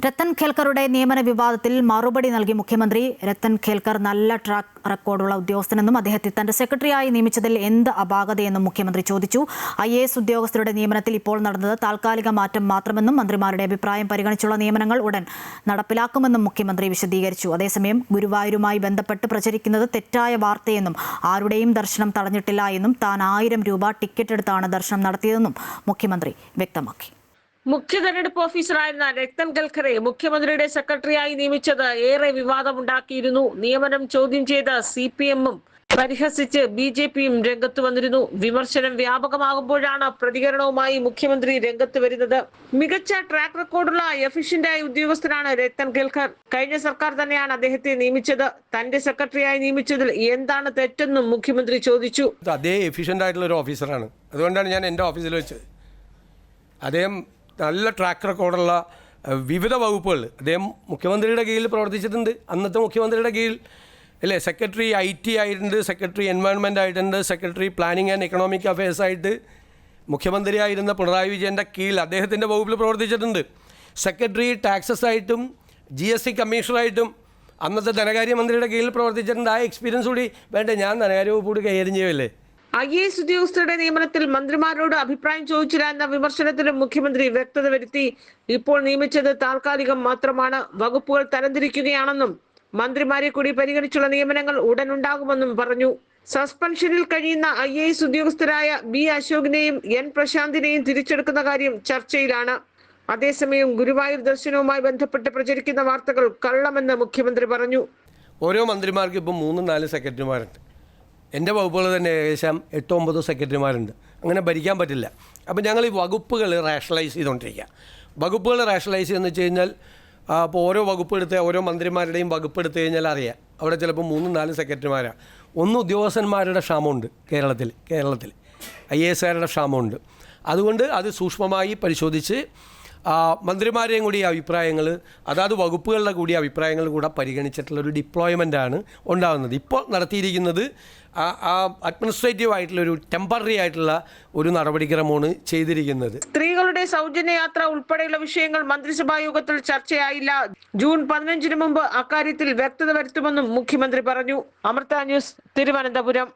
രത്തൻ ഖേൽക്കറുടെ നിയമന വിവാദത്തിൽ മറുപടി നൽകി മുഖ്യമന്ത്രി. രത്തൻ ഖേൽക്കർ നല്ല ട്രാക്ക് റെക്കോർഡുള്ള ഉദ്യോഗസ്ഥനെന്നും അദ്ദേഹത്തെ തന്റെ സെക്രട്ടറിയായി നിയമിച്ചതിൽ എന്ത് അപാകതയെന്നും മുഖ്യമന്ത്രി ചോദിച്ചു. IAS ഉദ്യോഗസ്ഥരുടെ നിയമനത്തിൽ ഇപ്പോൾ നടന്നത് താൽക്കാലിക മാറ്റം മാത്രമെന്നും മന്ത്രിമാരുടെ അഭിപ്രായം പരിഗണിച്ചുള്ള നിയമനങ്ങൾ ഉടൻ നടപ്പിലാക്കുമെന്നും മുഖ്യമന്ത്രി വിശദീകരിച്ചു. അതേസമയം ഗുരുവായൂരുമായി ബന്ധപ്പെട്ട് പ്രചരിക്കുന്നത് തെറ്റായ വാർത്തയെന്നും ആരുടെയും ദർശനം തടഞ്ഞിട്ടില്ല എന്നും താൻ 1000 രൂപ ടിക്കറ്റ് എടുത്താണ് ദർശനം നടത്തിയതെന്നും മുഖ്യമന്ത്രി വ്യക്തമാക്കി. മുഖ്യ തെരഞ്ഞെടുപ്പ് ഓഫീസറായിരുന്ന രത്തൻ ഖേൽക്കറെ മുഖ്യമന്ത്രിയുടെ സെക്രട്ടറിയായി നിയമിച്ചത് ഏറെ വിവാദമുണ്ടാക്കിയിരുന്നു. നിയമനം ചോദ്യം ചെയ്ത് CPM-ഉം പരിഹസിച്ച് BJP-യും രംഗത്ത് വന്നിരുന്നു. വിമർശനം വ്യാപകമാകുമ്പോഴാണ് പ്രതികരണവുമായി മുഖ്യമന്ത്രി രംഗത്ത് വരുന്നത്. മികച്ച ട്രാക്ക് റെക്കോർഡുള്ള എഫിഷ്യന്റായ ഉദ്യോഗസ്ഥനാണ് രത്തൻ ഖേൽക്കർ. കഴിഞ്ഞ സർക്കാർ തന്നെയാണ് അദ്ദേഹത്തെ നിയമിച്ചത്. തന്റെ സെക്രട്ടറിയായി നിയമിച്ചതിൽ എന്താണ് തെറ്റെന്നും മുഖ്യമന്ത്രി ചോദിച്ചു. അതേ എഫിഷ്യന്റ് ആയിട്ടുള്ള ഒരു ഓഫീസറാണ്, അതുകൊണ്ടാണ് ഞാൻ എൻ്റെ ഓഫീസിൽ വെച്ചത്. അദ്ദേഹം നല്ല ട്രാക്ക് റെക്കോർഡുള്ള വിവിധ വകുപ്പുകൾ അദ്ദേഹം മുഖ്യമന്ത്രിയുടെ കീഴിൽ പ്രവർത്തിച്ചിട്ടുണ്ട്. അന്നത്തെ മുഖ്യമന്ത്രിയുടെ കീഴിൽ അല്ലേ, സെക്രട്ടറി IT ആയിട്ടുണ്ട്, സെക്രട്ടറി എൻവയോൺമെൻറ്റ് ആയിട്ടുണ്ട്, secretary planning and economic affairs ആയിട്ട് മുഖ്യമന്ത്രിയായിരുന്ന പിണറായി വിജയൻ്റെ കീഴിൽ അദ്ദേഹത്തിൻ്റെ വകുപ്പിൽ പ്രവർത്തിച്ചിട്ടുണ്ട്. സെക്രട്ടറി ടാക്സസ് ആയിട്ടും GST കമ്മീഷണറായിട്ടും അന്നത്തെ ധനകാര്യമന്ത്രിയുടെ കീഴിൽ പ്രവർത്തിച്ചിട്ടുണ്ട്. ആ എക്സ്പീരിയൻസ് കൂടി വേണ്ടേ? ഞാൻ ധനകാര്യ വകുപ്പ് കൂടി കൈകാര്യം ചെയ്യുമല്ലേ. IAS ഉദ്യോഗസ്ഥരുടെ നിയമനത്തിൽ മന്ത്രിമാരോട് അഭിപ്രായം ചോദിച്ചില്ല എന്ന വിമർശനത്തിലും മുഖ്യമന്ത്രി വ്യക്തത വരുത്തി. ഇപ്പോൾ നിയമിച്ചത് താൽക്കാലികം മാത്രമാണ്. വകുപ്പുകൾ തരംതിരിക്കുകയാണെന്നും മന്ത്രിമാരെ കൂടി പരിഗണിച്ചുള്ള നിയമനങ്ങൾ ഉടൻ ഉണ്ടാകുമെന്നും പറഞ്ഞു. സസ്പെൻഷനിൽ കഴിയുന്ന IAS ഉദ്യോഗസ്ഥരായ B അശോകിനെയും N പ്രശാന്തിനെയും തിരിച്ചെടുക്കുന്ന കാര്യം ചർച്ചയിലാണ്. അതേസമയം ഗുരുവായൂർ ദർശനവുമായി ബന്ധപ്പെട്ട് പ്രചരിക്കുന്ന വാർത്തകൾ കള്ളമെന്ന് മുഖ്യമന്ത്രി പറഞ്ഞു. ഓരോ മന്ത്രിമാർക്കും ഇപ്പം 3-4 സെക്രട്ടറിമാരുണ്ട്. എൻ്റെ വകുപ്പുകൾ തന്നെ ഏകദേശം 8-9 സെക്രട്ടറിമാരുണ്ട്. അങ്ങനെ ഭരിക്കാൻ പറ്റില്ല. അപ്പോൾ ഞങ്ങൾ ഈ വകുപ്പുകൾ റാഷണലൈസ് ചെയ്തുകൊണ്ടിരിക്കുക. വകുപ്പുകൾ റാഷണലൈസ് ചെയ്യുന്നത് വെച്ച് കഴിഞ്ഞാൽ അപ്പോൾ ഓരോ വകുപ്പ് എടുത്ത് ഓരോ മന്ത്രിമാരുടെയും വകുപ്പ് എടുത്തു കഴിഞ്ഞാൽ അറിയാം അവിടെ ചിലപ്പോൾ 3-4 സെക്രട്ടറിമാരാണ്. ഉദ്യോഗസ്ഥന്മാരുടെ ക്ഷാമമുണ്ട് കേരളത്തിൽ IAS-കാരുടെ ക്ഷാമമുണ്ട്. അതുകൊണ്ട് അത് സൂക്ഷ്മമായി പരിശോധിച്ച് മന്ത്രിമാരെയും കൂടി അഭിപ്രായങ്ങൾ, അതാത് വകുപ്പുകളുടെ കൂടി അഭിപ്രായങ്ങൾ കൂടെ പരിഗണിച്ചിട്ടുള്ളൊരു ഡിപ്ലോയ്മെൻറ്റാണ് ഉണ്ടാകുന്നത്. ഇപ്പോൾ നടത്തിയിരിക്കുന്നത് അഡ്മിനിസ്ട്രേറ്റീവ് ആയിട്ടുള്ളൊരു ടെമ്പററി ആയിട്ടുള്ള ഒരു നടപടിക്രമമാണ് ചെയ്തിരിക്കുന്നത്. സ്ത്രീകളുടെ സൗജന്യ യാത്ര ഉൾപ്പെടെയുള്ള വിഷയങ്ങൾ മന്ത്രിസഭാ യോഗത്തിൽ ചർച്ചയായില്ല. ജൂൺ 15-ന് മുമ്പ് അക്കാര്യത്തിൽ വ്യക്തത വരുത്തുമെന്നും മുഖ്യമന്ത്രി പറഞ്ഞു. അമൃത ന്യൂസ്, തിരുവനന്തപുരം.